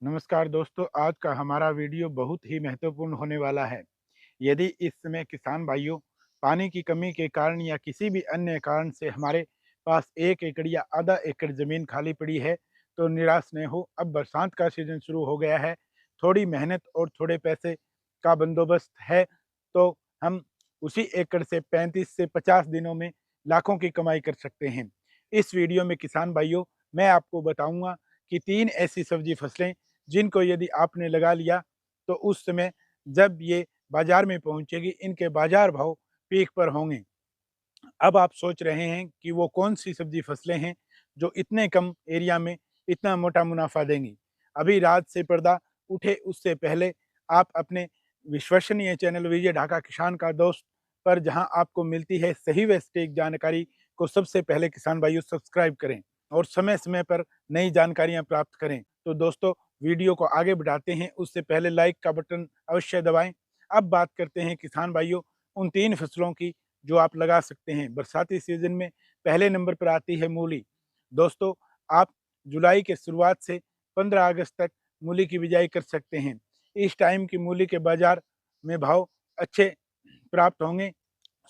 नमस्कार दोस्तों, आज का हमारा वीडियो बहुत ही महत्वपूर्ण होने वाला है। यदि इस समय किसान भाइयों पानी की कमी के कारण या किसी भी अन्य कारण से हमारे पास 1 एकड़ या आधा एकड़ ज़मीन खाली पड़ी है, तो निराश नहीं हो। अब बरसात का सीज़न शुरू हो गया है, थोड़ी मेहनत और थोड़े पैसे का बंदोबस्त है, तो हम उसी एकड़ से 35 से 50 दिनों में लाखों की कमाई कर सकते हैं। इस वीडियो में किसान भाइयों, मैं आपको बताऊँगा कि 3 ऐसी सब्ज़ी फसलें जिनको यदि आपने लगा लिया तो उस समय जब ये बाजार में पहुंचेगी इनके बाजार भाव पीक पर होंगे। अब आप सोच रहे हैं कि वो कौन सी सब्जी फसलें हैं जो इतने कम एरिया में इतना मोटा मुनाफा देंगी। अभी रात से पर्दा उठे उससे पहले आप अपने विश्वसनीय चैनल विजय ढाका किसान का दोस्त पर, जहां आपको मिलती है सही व सटीक जानकारी, को सबसे पहले किसान भाइयों सब्सक्राइब करें और समय समय पर नई जानकारियां प्राप्त करें। तो दोस्तों, वीडियो को आगे बढ़ाते हैं उससे पहले लाइक का बटन अवश्य दबाएं। अब बात करते हैं किसान भाइयों उन 3 फसलों की जो आप लगा सकते हैं बरसाती सीजन में। पहले नंबर पर आती है मूली। दोस्तों, आप जुलाई के शुरुआत से 15 अगस्त तक मूली की बिजाई कर सकते हैं। इस टाइम की मूली के बाजार में भाव अच्छे प्राप्त होंगे।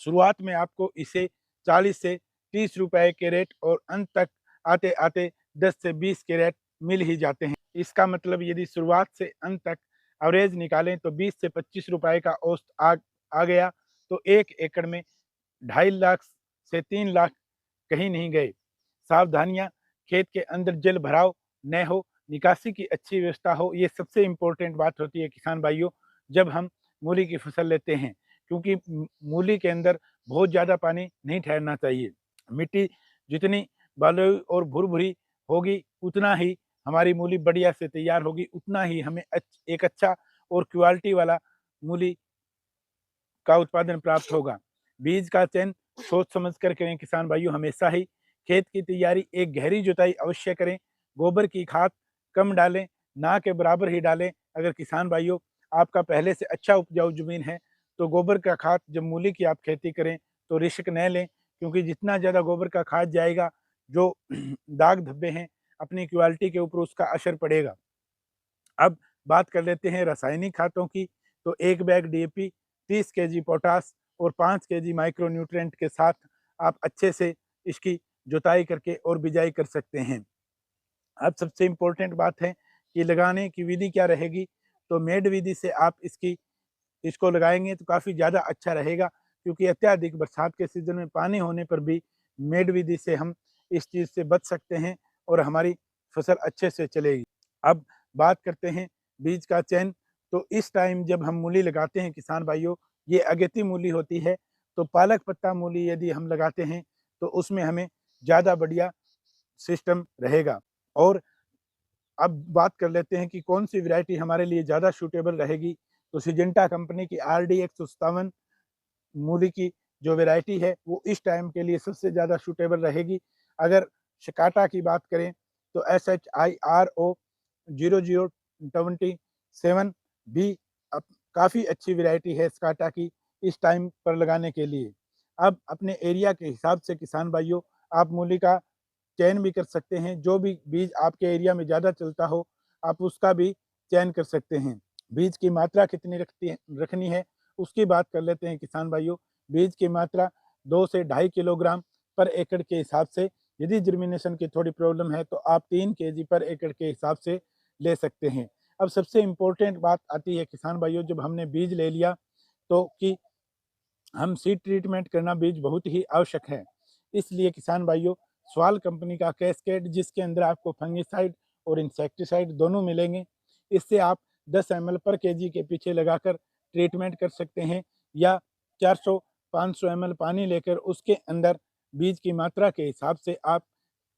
शुरुआत में आपको इसे 40 से 30 रुपए के रेट और अंत तक आते आते 10 से 20 के रेट मिल ही जाते हैं। इसका मतलब यदि शुरुआत से अंत तक एवरेज निकालें तो 20 से 25 रुपए का औसत आ गया, तो 1 एकड़ में 2.5 लाख से 3 लाख कहीं नहीं गए। सावधानियां, खेत के अंदर जल भराव न हो, निकासी की अच्छी व्यवस्था हो, ये सबसे इम्पोर्टेंट बात होती है किसान भाइयों जब हम मूली की फसल लेते हैं, क्योंकि मूली के अंदर बहुत ज़्यादा पानी नहीं ठहरना चाहिए। मिट्टी जितनी बलुई और भुरभुरी होगी उतना ही हमारी मूली बढ़िया से तैयार होगी, उतना ही हमें एक अच्छा और क्वालिटी वाला मूली का उत्पादन प्राप्त होगा। बीज का चयन सोच समझ कर करें किसान भाइयों। हमेशा ही खेत की तैयारी एक गहरी जुताई अवश्य करें। गोबर की खाद कम डालें, ना के बराबर ही डालें। अगर किसान भाइयों आपका पहले से अच्छा उपजाऊ जमीन है तो गोबर का खाद जब मूली की आप खेती करें तो रिस्क न लें, क्योंकि जितना ज़्यादा गोबर का खाद जाएगा, जो दाग धब्बे हैं अपनी क्वालिटी के ऊपर उसका असर पड़ेगा। अब बात कर लेते हैं रासायनिक खादों की। तो 1 बैग डीएपी, 30 केजी पोटास और 5 केजी माइक्रो न्यूट्रिएंट के साथ आप अच्छे से इसकी जुताई करके और बिजाई कर सकते हैं। अब सबसे इम्पोर्टेंट बात है कि लगाने की विधि क्या रहेगी। तो मेड विधि से आप इसको लगाएंगे तो काफ़ी ज़्यादा अच्छा रहेगा, क्योंकि अत्यधिक बरसात के सीजन में पानी होने पर भी मेड विधि से हम इस चीज़ से बच सकते हैं और हमारी फसल अच्छे से चलेगी। अब बात करते हैं बीज का चयन। तो इस टाइम जब हम मूली लगाते हैं किसान भाइयों, ये अगेती मूली होती है। तो पालक पत्ता मूली यदि हम लगाते हैं तो उसमें हमें ज़्यादा बढ़िया सिस्टम रहेगा। और अब बात कर लेते हैं कि कौन सी वैरायटी हमारे लिए ज़्यादा सूटेबल रहेगी। तो सिजेंटा कंपनी की RD 157 मूली की जो वैरायटी है वो इस टाइम के लिए सबसे ज़्यादा सूटेबल रहेगी। अगर शिकाटा की बात करें तो SHIRO 0027 भी काफ़ी अच्छी वैरायटी है स्काटा की इस टाइम पर लगाने के लिए। अब अपने एरिया के हिसाब से किसान भाइयों आप मूली का चयन भी कर सकते हैं। जो भी बीज आपके एरिया में ज़्यादा चलता हो आप उसका भी चयन कर सकते हैं। बीज की मात्रा कितनी रखनी है उसकी बात कर लेते हैं किसान भाइयों। बीज की मात्रा 2 से 2.5 किलोग्राम पर एकड़ के हिसाब से। यदि जर्मिनेशन की थोड़ी प्रॉब्लम है तो आप 3 केजी पर एकड़ के हिसाब से ले सकते हैं। अब सबसे इम्पोर्टेंट बात आती है किसान भाइयों, जब हमने बीज ले लिया तो कि हम सीड ट्रीटमेंट करना बीज बहुत ही आवश्यक है। इसलिए किसान भाइयों स्वाल कंपनी का कैस्केड, जिसके अंदर आपको फंगिसाइड और इंसेक्टिसाइड दोनों मिलेंगे, इससे आप 10 ml पर केजी के पीछे लगाकर ट्रीटमेंट कर सकते हैं, या 400-500 ml पानी लेकर उसके अंदर बीज की मात्रा के हिसाब से आप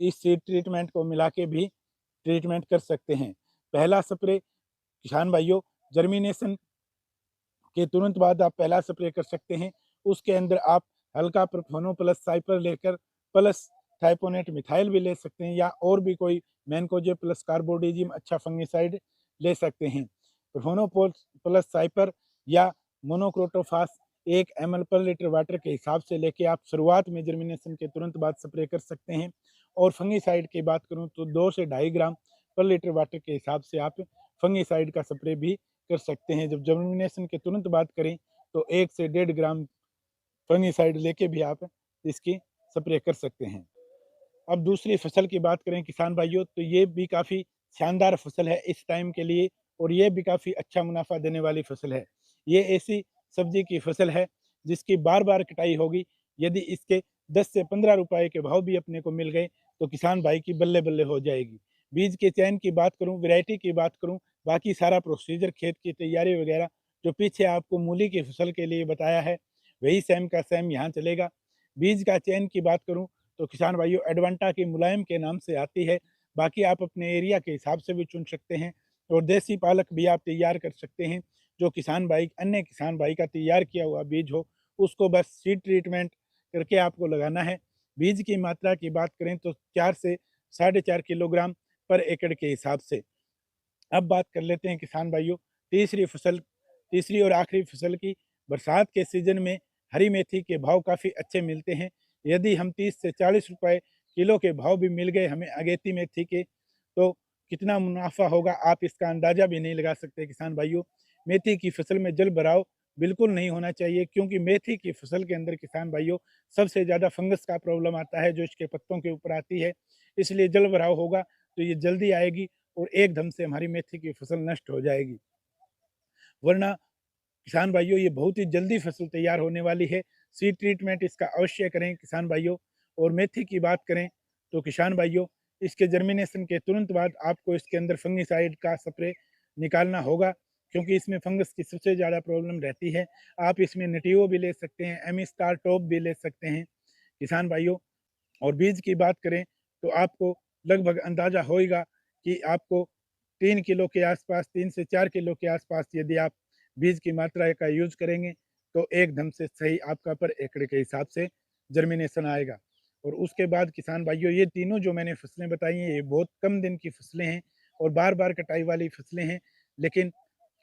इस सीड ट्रीटमेंट को मिला के भी ट्रीटमेंट कर सकते हैं। पहला स्प्रे किसान भाइयों जर्मिनेशन के तुरंत बाद आप पहला स्प्रे कर सकते हैं। उसके अंदर आप हल्का प्रोफेनो प्लस साइपर लेकर प्लस थाइपोनेट मिथाइल भी ले सकते हैं, या और भी कोई मैनकोजे प्लस कार्बोडिजिम अच्छा फंगिसाइड ले सकते हैं। प्रोफेनो प्लस साइपर या मोनोक्रोटोफास 1 ml पर लीटर वाटर के हिसाब से लेके आप शुरुआत में जर्मिनेशन के तुरंत बाद स्प्रे कर सकते हैं। और फंगिसाइड की बात करूं तो 2 से 2.5 ग्राम पर लीटर वाटर के हिसाब से आप फंगिसाइड का स्प्रे भी कर सकते हैं। जब जर्मिनेशन के तुरंत बाद करें तो 1 से 1.5 ग्राम फंगिसाइड लेके भी आप इसकी स्प्रे कर सकते हैं। अब दूसरी फसल की बात करें किसान भाइयों, तो ये भी काफ़ी शानदार फसल है इस टाइम के लिए और ये भी काफ़ी अच्छा मुनाफा देने वाली फसल है। ये ऐसी सब्जी की फसल है जिसकी बार-बार कटाई होगी। यदि इसके 10 से 15 रुपए के भाव भी अपने को मिल गए तो किसान भाई की बल्ले-बल्ले हो जाएगी। बीज के चयन की बात करूँ, वैरायटी की बात करूँ, बाकी सारा प्रोसीजर खेत की तैयारी वगैरह जो पीछे आपको मूली की फसल के लिए बताया है, वही सेम का सेम यहाँ चलेगा। बीज का चयन की बात करूँ तो किसान भाइयों एडवांटा की मुलायम के नाम से आती है। बाकी आप अपने एरिया के हिसाब से भी चुन सकते हैं और देसी पालक भी आप तैयार कर सकते हैं। जो किसान भाई अन्य किसान भाई का तैयार किया हुआ बीज हो, उसको बस सीड ट्रीटमेंट करके आपको लगाना है। बीज की मात्रा की बात करें तो 4 से साढ़े 4 किलोग्राम पर एकड़ के हिसाब से। अब बात कर लेते हैं किसान भाइयों तीसरी और आखिरी फसल की। बरसात के सीजन में हरी मेथी के भाव काफ़ी अच्छे मिलते हैं। यदि हम 30 से 40 रुपए किलो के भाव भी मिल गए हमें अगेती मेथी के, तो कितना मुनाफा होगा आप इसका अंदाज़ा भी नहीं लगा सकते किसान भाइयों। मेथी की फसल में जल भराव बिल्कुल नहीं होना चाहिए, क्योंकि मेथी की फसल के अंदर किसान भाइयों सबसे ज़्यादा फंगस का प्रॉब्लम आता है जो इसके पत्तों के ऊपर आती है। इसलिए जल भराव होगा तो ये जल्दी आएगी और एकदम से हमारी मेथी की फसल नष्ट हो जाएगी। वरना किसान भाइयों ये बहुत ही जल्दी फसल तैयार होने वाली है। सीड ट्रीटमेंट इसका अवश्य करें किसान भाइयों। और मेथी की बात करें तो किसान भाइयों इसके जर्मिनेशन के तुरंत बाद आपको इसके अंदर फंगिसाइड का स्प्रे निकालना होगा, क्योंकि इसमें फंगस की सबसे ज़्यादा प्रॉब्लम रहती है। आप इसमें नेटिवो भी ले सकते हैं, एमी स्टार टॉप भी ले सकते हैं किसान भाइयों। और बीज की बात करें तो आपको लगभग अंदाज़ा होएगा कि आपको 3 किलो के आसपास 3 से 4 किलो के आसपास यदि आप बीज की मात्रा का यूज़ करेंगे तो एकदम से सही आपका पर एकड़ के हिसाब से जर्मिनेशन आएगा। और उसके बाद किसान भाइयों ये तीनों जो मैंने फसलें बताई हैं ये बहुत कम दिन की फसलें हैं और बार-बार कटाई वाली फसलें हैं। लेकिन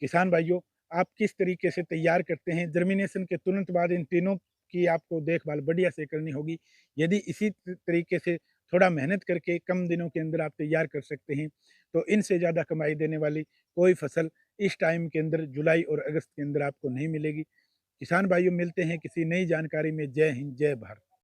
किसान भाइयों आप किस तरीके से तैयार करते हैं, जर्मिनेशन के तुरंत बाद इन तीनों की आपको देखभाल बढ़िया से करनी होगी। यदि इसी तरीके से थोड़ा मेहनत करके कम दिनों के अंदर आप तैयार कर सकते हैं तो इनसे ज़्यादा कमाई देने वाली कोई फसल इस टाइम के अंदर जुलाई और अगस्त के अंदर आपको नहीं मिलेगी। किसान भाइयों मिलते हैं किसी नई जानकारी में। जय हिंद, जय भारत।